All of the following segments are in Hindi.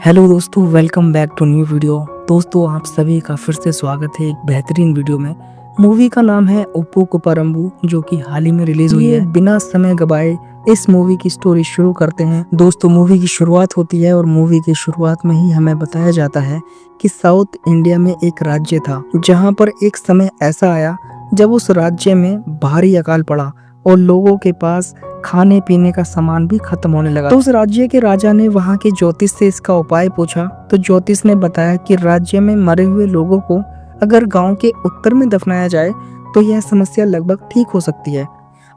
हेलो दोस्तों, welcome back to new video. दोस्तों, आप सभी का फिर से स्वागत है एक बेहतरीन वीडियो में। मूवी का नाम है उप्पू कुप्पारंबु, जो कि हाल ही में रिलीज हुई है। बिना समय गवाए इस मूवी की स्टोरी शुरू करते हैं। दोस्तों, मूवी की शुरुआत होती है और मूवी की शुरुआत में ही हमें बताया जाता है कि साउथ इंडिया में एक राज्य था, जहाँ पर एक समय ऐसा आया जब उस राज्य में भारी अकाल पड़ा और लोगों के पास खाने पीने का सामान भी खत्म होने लगा। तो उस राज्य के राजा ने वहां के ज्योतिष से इसका उपाय पूछा। तो ज्योतिष ने बताया कि राज्य में मरे हुए लोगों को अगर गांव के उत्तर में दफनाया जाए तो यह समस्या लगभग ठीक हो सकती है।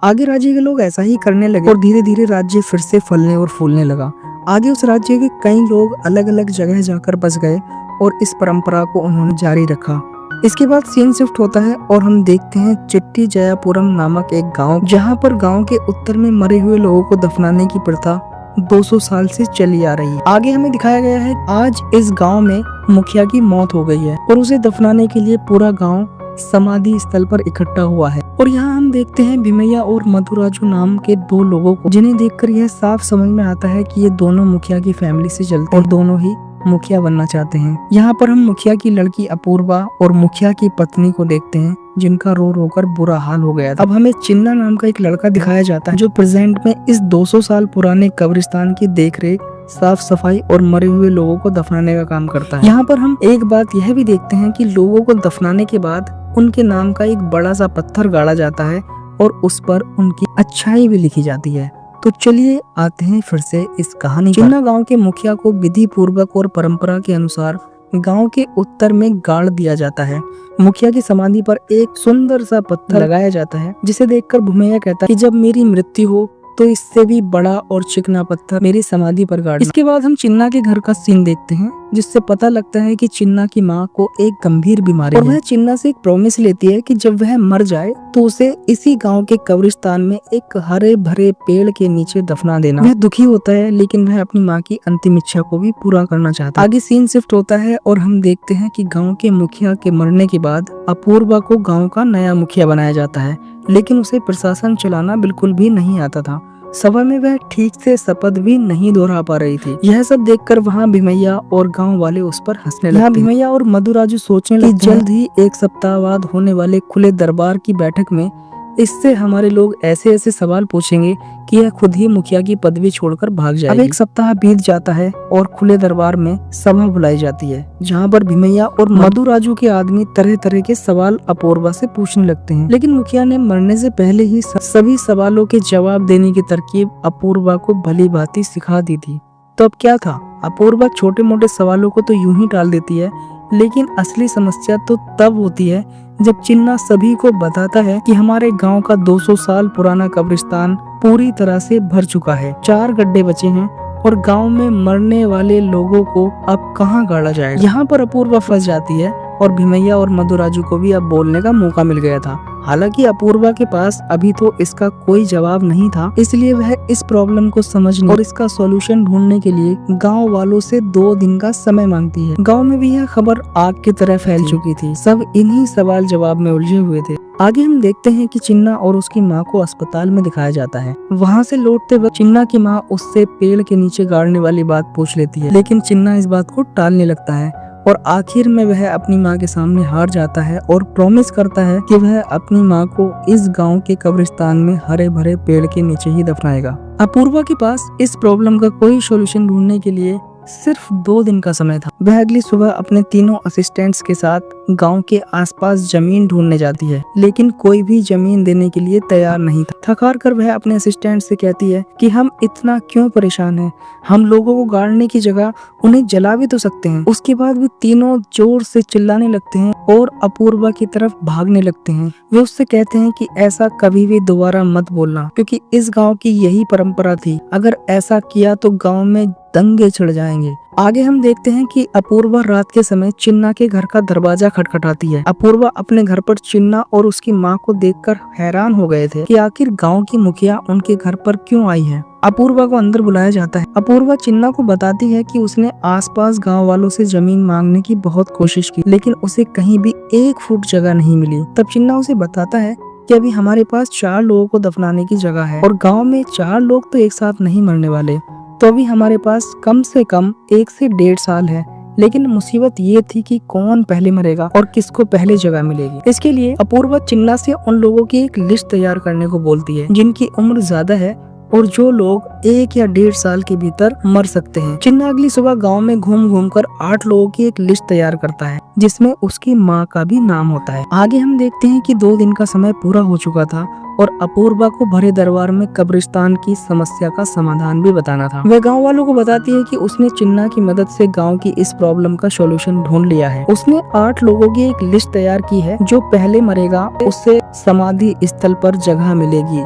आगे राज्य के लोग ऐसा ही करने लगे और धीरे धीरे राज्य फिर से फलने और फूलने लगा। आगे उस राज्य के कई लोग अलग अलग जगह जाकर बस गए और इस परंपरा को उन्होंने जारी रखा। इसके बाद सीन शिफ्ट होता है और हम देखते हैं चिट्टी जयापुरम नामक एक गांव, जहां पर गांव के उत्तर में मरे हुए लोगों को दफनाने की प्रथा 200 साल से चली आ रही है। आगे हमें दिखाया गया है आज इस गांव में मुखिया की मौत हो गई है और उसे दफनाने के लिए पूरा गांव समाधि स्थल पर इकट्ठा हुआ है। और यहाँ हम देखते हैं भीमैया और मधुराजू नाम के दो लोगों को, जिन्हें देखकर यह साफ समझ में आता है कि ये दोनों मुखिया की फैमिली से चलते हैं और दोनों ही मुखिया बनना चाहते हैं। यहाँ पर हम मुखिया की लड़की अपूर्वा और मुखिया की पत्नी को देखते हैं, जिनका रो रो कर बुरा हाल हो गया था। अब हमें चिन्ना नाम का एक लड़का दिखाया जाता है, जो प्रेजेंट में इस 200 साल पुराने कब्रिस्तान की देखरेख, साफ सफाई और मरे हुए लोगों को दफनाने का काम करता है। यहाँ पर हम एक बात यह भी देखते हैं कि लोगों को दफनाने के बाद उनके नाम का एक बड़ा सा पत्थर गाड़ा जाता है और उस पर उनकी अच्छाई भी लिखी जाती है। तो चलिए आते हैं फिर से इस कहानी। चिन्ना गांव के मुखिया को विधि पूर्वक और परंपरा के अनुसार गांव के उत्तर में गाड़ दिया जाता है। मुखिया की समाधि पर एक सुंदर सा पत्थर लगाया जाता है, जिसे देखकर भूमैया कहता है कि जब मेरी मृत्यु हो तो इससे भी बड़ा और चिकना पत्थर मेरी समाधि पर गाड़ना। इसके बाद हम चिन्ना के घर का सीन देखते हैं, जिससे पता लगता है कि चिन्ना की माँ को एक गंभीर बीमारी है और वह चिन्ना से एक प्रॉमिस लेती है कि जब वह मर जाए तो उसे इसी गांव के कब्रिस्तान में एक हरे भरे पेड़ के नीचे दफना देना। वह दुखी होता है, लेकिन वह अपनी माँ की अंतिम इच्छा को भी पूरा करना चाहता है। आगे सीन शिफ्ट होता है और हम देखते हैं कि गाँव के मुखिया के मरने के बाद अपूर्वा को गाँव का नया मुखिया बनाया जाता है, लेकिन उसे प्रशासन चलाना बिल्कुल भी नहीं आता था। सभा में वह ठीक से शपथ भी नहीं दोहरा पा रही थी। यह सब देखकर वहाँ भीमैया और गांव वाले उस पर हंसने लगे। भीमैया और मधुराजू सोचने लगे कि जल्द ही एक सप्ताह बाद होने वाले खुले दरबार की बैठक में इससे हमारे लोग ऐसे ऐसे सवाल पूछेंगे कि यह खुद ही मुखिया की पदवी छोड़कर भाग जाएगी। अब एक सप्ताह बीत जाता है और खुले दरबार में सभा बुलाई जाती है, जहाँ पर भीमैया और मधुराजू के आदमी तरह तरह के सवाल अपूर्वा से पूछने लगते हैं। लेकिन मुखिया ने मरने से पहले ही सभी सवालों के जवाब देने की तरकीब अपूर्वा को भली भांति सिखा दी थी। तो अब क्या था, अपूर्वा छोटे मोटे सवालों को तो यूं ही टाल देती है, लेकिन असली समस्या तो तब होती है जब चिन्ना सभी को बताता है कि हमारे गांव का 200 साल पुराना कब्रिस्तान पूरी तरह से भर चुका है। 4 गड्ढे बचे हैं और गांव में मरने वाले लोगों को अब कहां गाड़ा जाएगा। यहाँ पर अपूर्वा फंस जाती है और भीमैया और मधुराजू को भी अब बोलने का मौका मिल गया था। हालांकि अपूर्वा के पास अभी तो इसका कोई जवाब नहीं था, इसलिए वह इस प्रॉब्लम को समझने और इसका सॉल्यूशन ढूंढने के लिए गांव वालों से 2 दिन का समय मांगती है। गांव में भी यह खबर आग की तरह फैल चुकी थी। सब इन्हीं सवाल जवाब में उलझे हुए थे। आगे हम देखते हैं कि चिन्ना और उसकी माँ को अस्पताल में दिखाया जाता है। वहाँ से लौटते वक्त चिन्ना की माँ उससे पेड़ के नीचे गाड़ने वाली बात पूछ लेती है, लेकिन चिन्ना इस बात को टालने लगता है और आखिर में वह अपनी माँ के सामने हार जाता है और प्रॉमिस करता है कि वह अपनी माँ को इस गांव के कब्रिस्तान में हरे भरे पेड़ के नीचे ही दफनाएगा। अपूर्वा के पास इस प्रॉब्लम का कोई सॉल्यूशन ढूंढने के लिए सिर्फ 2 दिन का समय था। वह अगली सुबह अपने तीनों असिस्टेंट्स के साथ गांव के आसपास जमीन ढूंढने जाती है, लेकिन कोई भी जमीन देने के लिए तैयार नहीं था। थकार कर वह अपने असिस्टेंट से कहती है कि हम इतना क्यों परेशान हैं, हम लोगों को गाड़ने की जगह उन्हें जला भी तो सकते हैं। उसके बाद वे तीनों जोर से चिल्लाने लगते हैं और अपूर्वा की तरफ भागने लगते हैं। वे उससे कहते हैं कि ऐसा कभी भी दोबारा मत बोलना, क्योंकि इस गांव की यही परंपरा थी, अगर ऐसा किया तो गांव में दंगे छिड़ जाएंगे। आगे हम देखते हैं कि अपूर्वा रात के समय चिन्ना के घर का दरवाजा खटखटाती है। अपूर्वा अपने घर पर चिन्ना और उसकी माँ को देखकर हैरान हो गए थे कि आखिर गांव की मुखिया उनके घर पर क्यों आई है। अपूर्वा को अंदर बुलाया जाता है। अपूर्वा चिन्ना को बताती है कि उसने आसपास गांव वालों से जमीन मांगने की बहुत कोशिश की, लेकिन उसे कहीं भी 1 फुट जगह नहीं मिली। तब चिन्ना उसे बताता है कि अभी हमारे पास 4 लोगों को दफनाने की जगह है और गाँव में 4 लोग तो एक साथ नहीं मरने वाले। तो अभी हमारे पास कम से कम 1 से 1.5 साल है। लेकिन मुसीबत ये थी कि कौन पहले मरेगा और किसको पहले जगह मिलेगी। इसके लिए अपूर्वा चिन्ना से उन लोगों की एक लिस्ट तैयार करने को बोलती है जिनकी उम्र ज्यादा है और जो लोग 1 या 1.5 साल के भीतर मर सकते हैं। चिन्ना अगली सुबह गांव में घूम घूम कर 8 लोगों की एक लिस्ट तैयार करता है जिसमें उसकी माँ का भी नाम होता है। आगे हम देखते हैं कि 2 दिन का समय पूरा हो चुका था और अपूर्वा को भरे दरबार में कब्रिस्तान की समस्या का समाधान भी बताना था। वह गांव वालों को बताती है कि उसने चिन्ना की मदद से गांव की इस प्रॉब्लम का सॉल्यूशन ढूंढ लिया है। उसने 8 लोगों की एक लिस्ट तैयार की है, जो पहले मरेगा उससे समाधि स्थल पर जगह मिलेगी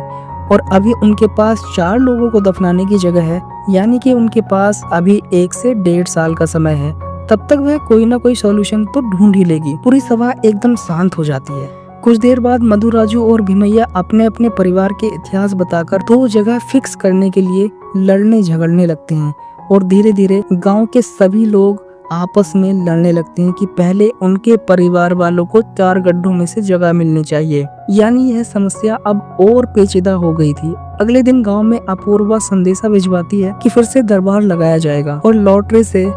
और अभी उनके पास 4 लोगों को दफनाने की जगह है, यानी कि उनके पास अभी 1 से 1.5 साल का समय है। तब तक वह कोई ना कोई सॉल्यूशन तो ढूंढ ही लेगी। पूरी सभा एकदम शांत हो जाती है। कुछ देर बाद मधु, राजू और भीमैया अपने अपने परिवार के इतिहास बताकर 2 जगह फिक्स करने के लिए लड़ने झगड़ने लगते हैं और धीरे धीरे गांव के सभी लोग आपस में लड़ने लगते हैं कि पहले उनके परिवार वालों को 4 गड्ढों में से जगह मिलनी चाहिए। यानी यह समस्या अब और पेचीदा हो गई थी। अगले दिन गांव में अपूर्वा संदेशा भिजवाती है कि फिर से दरबार लगाया जाएगा और लॉटरी से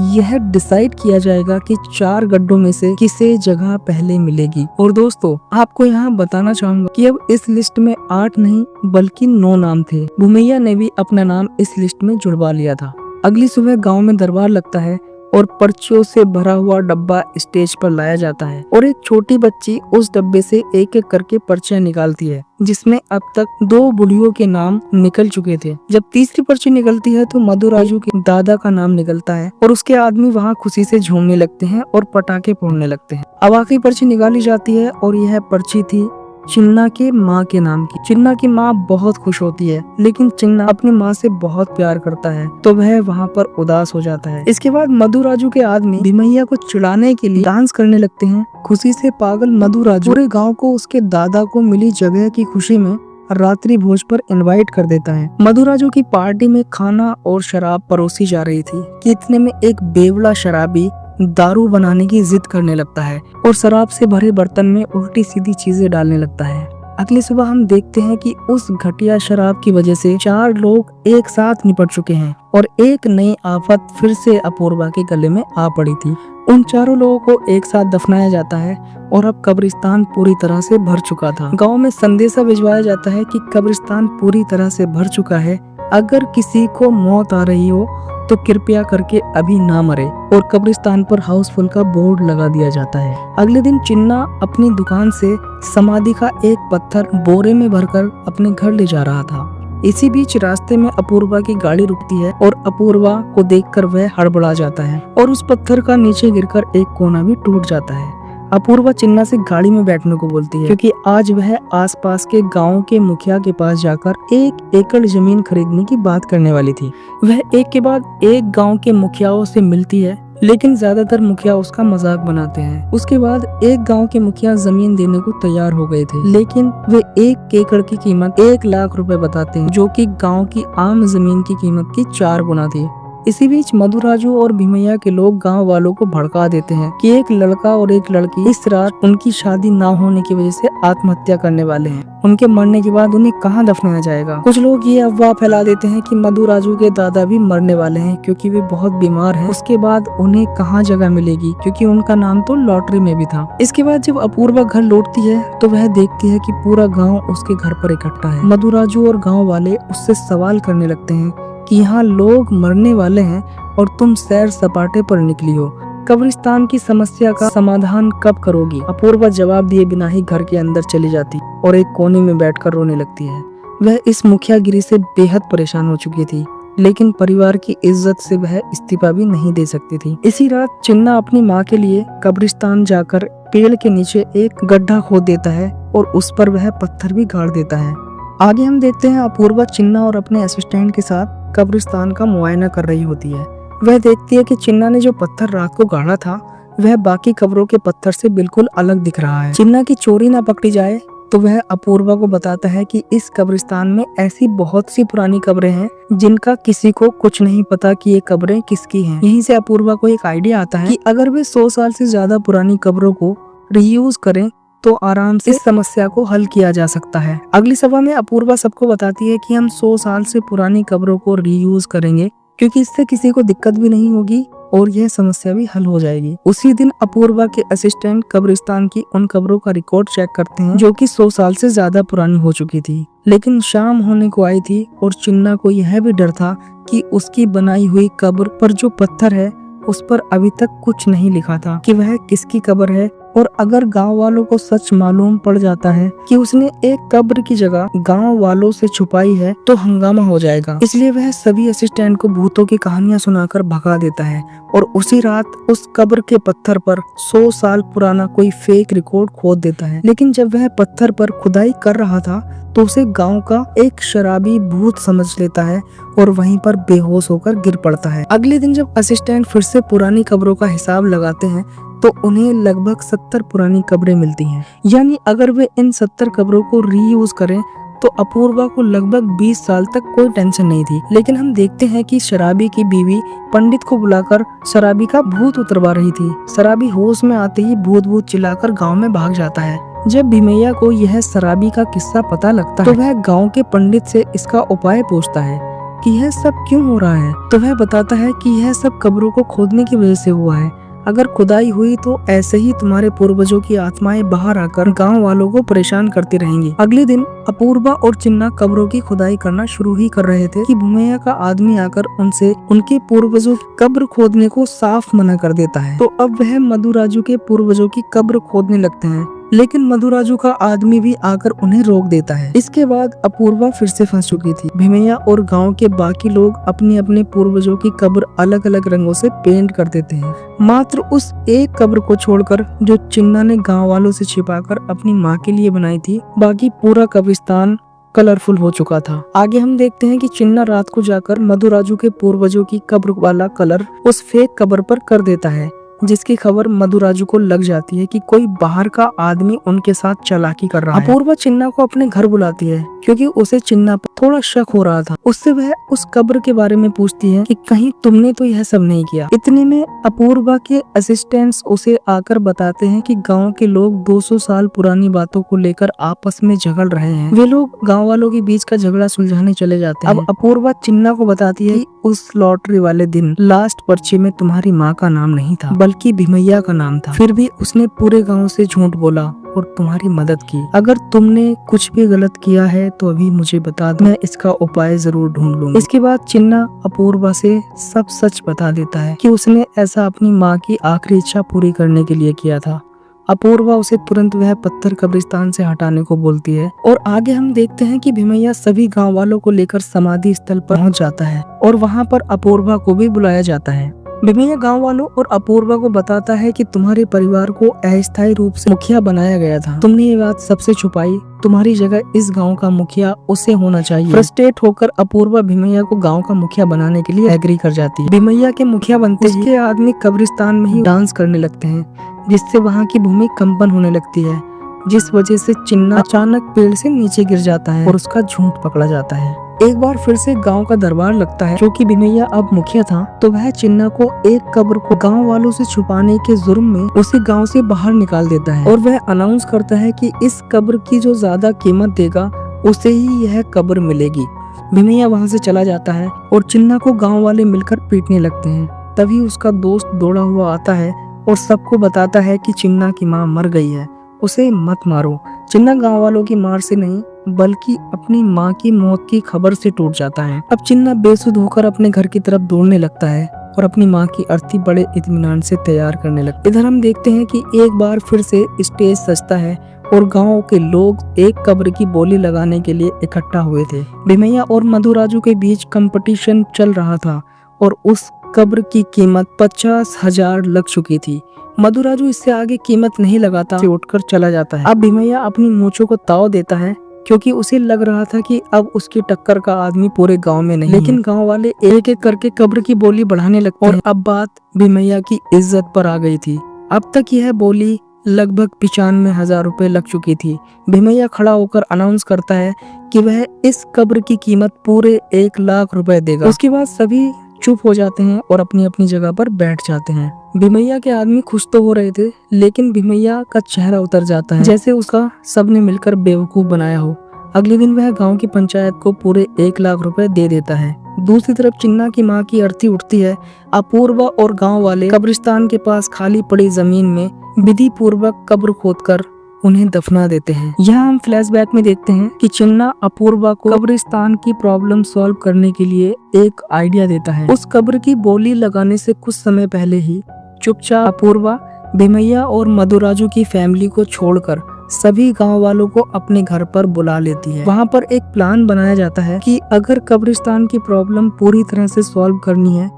यह डिसाइड किया जाएगा कि 4 गड्ढों में से किसे जगह पहले मिलेगी। और दोस्तों, आपको यहाँ बताना चाहूंगा कि अब इस लिस्ट में 8 नहीं बल्कि 9 नाम थे। भूमैया ने भी अपना नाम इस लिस्ट में जुड़वा लिया था। अगली सुबह गांव में दरबार लगता है और पर्चियों से भरा हुआ डब्बा स्टेज पर लाया जाता है और एक छोटी बच्ची उस डब्बे से एक एक करके पर्चियां निकालती है, जिसमें अब तक 2 बुढ़ियों के नाम निकल चुके थे। जब तीसरी पर्ची निकलती है तो मधु, राजू के दादा का नाम निकलता है और उसके आदमी वहाँ खुशी से झूमने लगते हैं और पटाखे फोड़ने लगते हैं। अब आखिरी पर्ची निकाली जाती है और यह पर्ची थी चिन्ना के माँ के नाम की। चिन्ना की माँ बहुत खुश होती है, लेकिन चिन्ना अपनी माँ से बहुत प्यार करता है तो वह वहाँ पर उदास हो जाता है। इसके बाद मधु, राजू के आदमी भीमैया को चिढ़ाने के लिए डांस करने लगते हैं। खुशी से पागल मधु, राजू पूरे गांव को उसके दादा को मिली जगह की खुशी में रात्रि भोज पर इनवाइट कर देता है। मधु, राजू की पार्टी में खाना और शराब परोसी जा रही थी कि इतने में एक बेवड़ा शराबी दारू बनाने की जिद करने लगता है और शराब से भरे बर्तन में उल्टी सीधी चीजें डालने लगता है। अगली सुबह हम देखते हैं कि उस घटिया शराब की वजह से 4 लोग एक साथ निपट चुके हैं और एक नई आफत फिर से अपूर्वा के गले में आ पड़ी थी। उन 4 लोगों को एक साथ दफनाया जाता है और अब कब्रिस्तान पूरी तरह से भर चुका था। गांव में संदेशा भिजवाया जाता है कि कब्रिस्तान पूरी तरह से भर चुका है, अगर किसी को मौत आ रही हो तो कृपया करके अभी ना मरे, और कब्रिस्तान पर हाउसफुल का बोर्ड लगा दिया जाता है। अगले दिन चिन्ना अपनी दुकान से समाधि का एक पत्थर बोरे में भरकर अपने घर ले जा रहा था। इसी बीच रास्ते में अपूर्वा की गाड़ी रुकती है और अपूर्वा को देखकर वह हड़बड़ा जाता है और उस पत्थर का नीचे गिरकर एक कोना भी टूट जाता है। अपूर्वा चिन्ना से गाड़ी में बैठने को बोलती है क्योंकि आज वह आसपास के गांव के मुखिया के पास जाकर 1 एकड़ जमीन खरीदने की बात करने वाली थी। वह एक के बाद एक गांव के मुखियाओं से मिलती है, लेकिन ज्यादातर मुखिया उसका मजाक बनाते हैं। उसके बाद एक गांव के मुखिया जमीन देने को तैयार हो गए थे, लेकिन वे 1 एकड़ की कीमत 1 लाख रुपए बताते हैं, जो कि गांव की आम जमीन की कीमत की 4 गुना थी। इसी बीच मधु, राजू और भीमैया के लोग गांव वालों को भड़का देते हैं कि एक लड़का और एक लड़की इस रात उनकी शादी ना होने की वजह से आत्महत्या करने वाले हैं। उनके मरने के बाद उन्हें कहां दफनाया जाएगा। कुछ लोग ये अफवाह फैला देते हैं कि मधु, राजू के दादा भी मरने वाले हैं क्योंकि वे बहुत बीमार हैं। उसके बाद उन्हें कहां जगह मिलेगी, क्योंकि उनका नाम तो लॉटरी में भी था। इसके बाद जब अपूर्वा घर लौटती है तो वह देखती है कि पूरा गाँव उसके घर पर इकट्ठा है। मधु, राजू और गाँव वाले उससे सवाल करने लगते हैं कि यहाँ लोग मरने वाले हैं और तुम सैर सपाटे पर निकली हो, कब्रिस्तान की समस्या का समाधान कब करोगी। अपूर्वा जवाब दिए बिना ही घर के अंदर चली जाती और एक कोने में बैठकर रोने लगती है। वह इस मुखियागिरी से बेहद परेशान हो चुकी थी, लेकिन परिवार की इज्जत से वह इस्तीफा भी नहीं दे सकती थी। इसी रात चिन्ना अपनी माँ के लिए कब्रिस्तान जाकर पेड़ के नीचे एक गड्ढा खोद देता है और उस पर वह पत्थर भी गाड़ देता है। आगे हम देखते हैं अपूर्वा चिन्ना और अपने असिस्टेंट के साथ कब्रिस्तान का मुआयना कर रही होती है। वह देखती है कि चिन्ना ने जो पत्थर रात को गाड़ा था वह बाकी कब्रों के पत्थर से बिल्कुल अलग दिख रहा है। चिन्ना की चोरी ना पकड़ी जाए तो वह अपूर्वा को बताता है कि इस कब्रिस्तान में ऐसी बहुत सी पुरानी कब्रें हैं जिनका किसी को कुछ नहीं पता कि ये कब्रें किसकी हैं। यहीं से अपूर्वा को एक आइडिया आता है कि अगर वे 100 साल से ज्यादा पुरानी कब्रों को रीयूज करें तो आराम से इस समस्या को हल किया जा सकता है। अगली सभा में अपूर्वा सबको बताती है कि हम 100 साल से पुरानी कब्रों को रीयूज करेंगे, क्योंकि इससे किसी को दिक्कत भी नहीं होगी और यह समस्या भी हल हो जाएगी। उसी दिन अपूर्वा के असिस्टेंट कब्रिस्तान की उन कब्रों का रिकॉर्ड चेक करते हैं जो कि 100 साल से ज्यादा पुरानी हो चुकी थी। लेकिन शाम होने को आई थी और चिन्ना को यह भी डर था कि उसकी बनाई हुई कब्र पर जो पत्थर है उस पर अभी तक कुछ नहीं लिखा था कि वह किसकी कब्र है, और अगर गांव वालों को सच मालूम पड़ जाता है कि उसने एक कब्र की जगह गांव वालों से छुपाई है तो हंगामा हो जाएगा। इसलिए वह सभी असिस्टेंट को भूतों की कहानियां सुनाकर भगा देता है और उसी रात उस कब्र के पत्थर पर 100 साल पुराना कोई फेक रिकॉर्ड खोद देता है। लेकिन जब वह पत्थर पर खुदाई कर रहा था तो उसे गांव का एक शराबी भूत समझ लेता है और वहीं पर बेहोश होकर गिर पड़ता है। अगले दिन जब असिस्टेंट फिर से पुरानी कब्रों का हिसाब लगाते हैं तो उन्हें लगभग 70 पुरानी कब्रें मिलती हैं। यानी अगर वे इन 70 कब्रों को रीयूज करें तो अपूर्वा को लगभग 20 साल तक कोई टेंशन नहीं थी। लेकिन हम देखते हैं कि शराबी की बीवी पंडित को बुलाकर शराबी का भूत उतरवा रही थी। शराबी होश में आते ही भूत भूत चिल्लाकर गांव में भाग जाता है। जब भीमैया को यह शराबी का किस्सा पता लगता है तो वह गांव के पंडित से इसका उपाय पूछता है कि यह सब क्यों हो रहा है। तो वह बताता है कि यह सब कब्रों को खोदने की वजह से हुआ है। अगर खुदाई हुई तो ऐसे ही तुम्हारे पूर्वजों की आत्माएं बाहर आकर गांव वालों को परेशान करती रहेंगी। अगले दिन अपूर्वा और चिन्ना कब्रों की खुदाई करना शुरू ही कर रहे थे कि भूमैया का आदमी आकर उनसे उनके पूर्वजों की कब्र खोदने को साफ मना कर देता है। तो अब वह मधुराजू के पूर्वजों की कब्र खोदने लगते हैं, लेकिन मधुराजू का आदमी भी आकर उन्हें रोक देता है। इसके बाद अपूर्वा फिर से फंस चुकी थी। भीमैया और गांव के बाकी लोग अपने अपने पूर्वजों की कब्र अलग अलग रंगों से पेंट कर देते हैं, मात्र उस एक कब्र को छोड़कर जो चिन्ना ने गांव वालों से छिपाकर अपनी माँ के लिए बनाई थी। बाकी पूरा कब्रिस्तान कलरफुल हो चुका था। आगे हम देखते हैं कि चिन्ना रात को जाकर मधुराजू के पूर्वजों की कब्र वाला कलर उस फेक कब्र पर कर देता है, जिसकी खबर मधुराजू को लग जाती है कि कोई बाहर का आदमी उनके साथ चालाकी कर रहा है। अपूर्वा चिन्ना को अपने घर बुलाती है क्योंकि उसे चिन्ना पर थोड़ा शक हो रहा था। उससे वह उस कब्र के बारे में पूछती है कि कहीं तुमने तो यह सब नहीं किया। इतने में अपूर्वा के असिस्टेंट्स उसे आकर बताते हैं कि गांव के लोग 200 साल पुरानी बातों को लेकर आपस में झगड़ रहे हैं। वे लोग गांव वालों के बीच का झगड़ा सुलझाने चले जाते हैं। अब अपूर्वा चिन्ना को बताती है कि उस लॉटरी वाले दिन लास्ट पर्ची में तुम्हारी माँ का नाम नहीं था बल्कि भीमैया का नाम था। फिर भी उसने पूरे गांव से झूठ बोला और तुम्हारी मदद की। अगर तुमने कुछ भी गलत किया है तो अभी मुझे बता दो, मैं इसका उपाय जरूर ढूंढ लूंगा। इसके बाद चिन्ना अपूर्वा से सब सच बता देता है कि उसने ऐसा अपनी माँ की आखिरी इच्छा पूरी करने के लिए किया था। अपूर्वा उसे तुरंत वह पत्थर कब्रिस्तान से हटाने को बोलती है और आगे हम देखते हैं कि भीमैया सभी गांव वालों को लेकर समाधि स्थल पर पहुंच जाता है और वहां पर अपूर्वा को भी बुलाया जाता है। भीमैया गांव वालों और अपूर्वा को बताता है कि तुम्हारे परिवार को अस्थायी रूप से मुखिया बनाया गया था। तुमने ये बात सबसे छुपाई। तुम्हारी जगह इस गांव का मुखिया उसे होना चाहिए। फ्रस्ट्रेट होकर अपूर्वा भीमैया को गांव का मुखिया बनाने के लिए एग्री कर जाती है। भीमैया के मुखिया बनते ही उसके आदमी कब्रिस्तान में ही डांस करने लगते हैं, जिससे वहाँ की भूमि कंपन होने लगती है, जिस वजह से चिन्ना अचानक पेड़ से नीचे गिर जाता है और उसका झूठ पकड़ा जाता है। एक बार फिर से गांव का दरबार लगता है। क्योंकि भीमैया अब मुखिया था तो वह चिन्ना को एक कब्र को गांव वालों से छुपाने के जुर्म में उसे गांव से बाहर निकाल देता है और वह अनाउंस करता है कि इस कब्र की जो ज्यादा कीमत देगा उसे ही यह कब्र मिलेगी। भीमैया वहां से चला जाता है और चिन्ना को गाँव वाले मिलकर पीटने लगते हैं। तभी उसका दोस्त दौड़ा हुआ आता है और सबको बताता है कि चिन्ना की माँ मर गई है, उसे मत मारो। चिन्ना गांव वालों की मार से नहीं बल्कि अपनी माँ की मौत की खबर से टूट जाता है। अब चिन्ना बेसुध होकर अपने घर की तरफ दौड़ने लगता है और अपनी माँ की अर्थी बड़े इत्मीनान से तैयार करने लगता है। इधर हम देखते हैं कि एक बार फिर से स्टेज सजता है और गांव के लोग एक कब्र की बोली लगाने के लिए इकट्ठा हुए थे। भीमैया और मधुराजू के बीच कंपटीशन चल रहा था और उस कब्र की कीमत 50,000 लग चुकी थी। मधुराजू इससे आगे कीमत नहीं लगाता, उठकर चला जाता है। अब भीमैया अपनी मूंछों को ताव देता है क्योंकि उसे लग रहा था कि अब उसकी टक्कर का आदमी पूरे गांव में नहीं। लेकिन गांव वाले एक एक करके कब्र की बोली बढ़ाने लगते हैं और अब बात भीमैया की इज्जत पर आ गई थी। अब तक यह बोली लगभग 95,000 रुपए लग चुकी थी। भीमैया खड़ा होकर अनाउंस करता है कि वह इस कब्र की कीमत पूरे 1 लाख रुपए देगा। उसके बाद सभी चुप हो जाते हैं और अपनी अपनी जगह पर बैठ जाते हैं। भीमैया के आदमी खुश तो हो रहे थे, लेकिन भीमैया का चेहरा उतर जाता है, जैसे उसका सबने मिलकर बेवकूफ बनाया हो। अगले दिन वह गांव की पंचायत को पूरे 1 लाख रुपए दे देता है। दूसरी तरफ चिन्ना की माँ की अर्थी उठती है। अपूर्वा और गांव वाले कब्रिस्तान के पास खाली पड़ी जमीन में विधि पूर्वक कब्र खोदकर उन्हें दफना देते हैं। यहाँ हम फ्लैशबैक में देखते हैं कि चिन्ना अपूर्वा को कब्रिस्तान की प्रॉब्लम सॉल्व करने के लिए एक आइडिया देता है। उस कब्र की बोली लगाने से कुछ समय पहले ही चुपचाप अपूर्वा भीमैया और मधुराजू की फैमिली को छोड़कर सभी गांव वालों को अपने घर पर बुला लेती है। वहाँ पर एक प्लान बनाया जाता है कि अगर कब्रिस्तान की प्रॉब्लम पूरी तरह से सॉल्व करनी है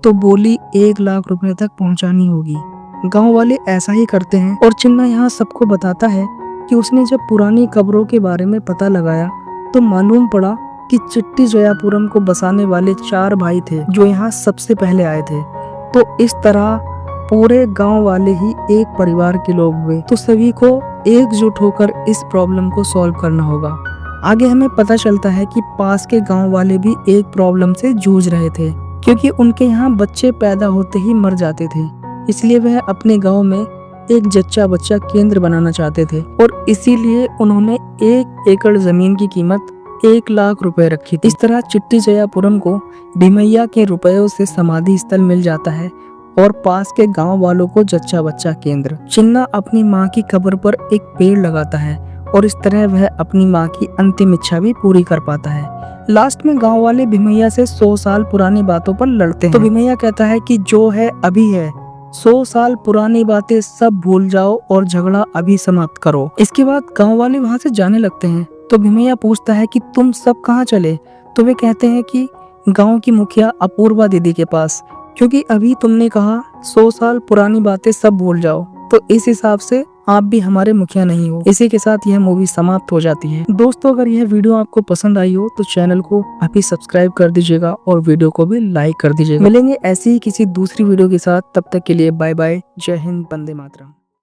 तो बोली 1 लाख रुपए तक पहुँचानी होगी। गांव वाले ऐसा ही करते हैं और चिन्ना यहाँ सबको बताता है कि उसने जब पुरानी कब्रों के बारे में पता लगाया तो मालूम पड़ा कि चिट्टी जयापुरम को बसाने वाले 4 भाई थे जो यहाँ सबसे पहले आए थे। तो इस तरह पूरे गांव वाले ही एक परिवार के लोग हुए, तो सभी को एकजुट होकर इस प्रॉब्लम को सॉल्व करना होगा। आगे हमें पता चलता है कि पास के गांव वाले भी एक प्रॉब्लम से जूझ रहे थे, क्योंकि उनके यहाँ बच्चे पैदा होते ही मर जाते थे। इसलिए वह अपने गांव में एक जच्चा बच्चा केंद्र बनाना चाहते थे और इसीलिए उन्होंने 1 एकड़ जमीन की कीमत 1 लाख रुपए रखी थी। इस तरह चिट्टी जयापुरम को भीमैया के रुपयों से समाधि स्थल मिल जाता है और पास के गांव वालों को जच्चा बच्चा केंद्र। चिन्ना अपनी माँ की कब्र पर एक पेड़ लगाता है और इस तरह वह अपनी माँ की अंतिम इच्छा भी पूरी कर पाता है। लास्ट में गांव वाले भीमैया से 100 साल पुरानी बातों पर लड़ते हैं। तो भीमैया कहता है कि जो है अभी है, 100 साल पुरानी बातें सब भूल जाओ और झगड़ा अभी समाप्त करो। इसके बाद गांव वाले वहां से जाने लगते हैं। तो भीमैया पूछता है कि तुम सब कहाँ चले? तो वे कहते हैं कि गांव की मुखिया अपूर्वा दीदी के पास, क्योंकि अभी तुमने कहा 100 साल पुरानी बातें सब भूल जाओ, तो इस हिसाब से आप भी हमारे मुखिया नहीं हो। इसी के साथ यह मूवी समाप्त हो जाती है। दोस्तों, अगर यह वीडियो आपको पसंद आई हो तो चैनल को अभी सब्सक्राइब कर दीजिएगा और वीडियो को भी लाइक कर दीजिएगा। मिलेंगे ऐसी ही किसी दूसरी वीडियो के साथ, तब तक के लिए बाय बाय। जय हिंद, वंदे मातरम।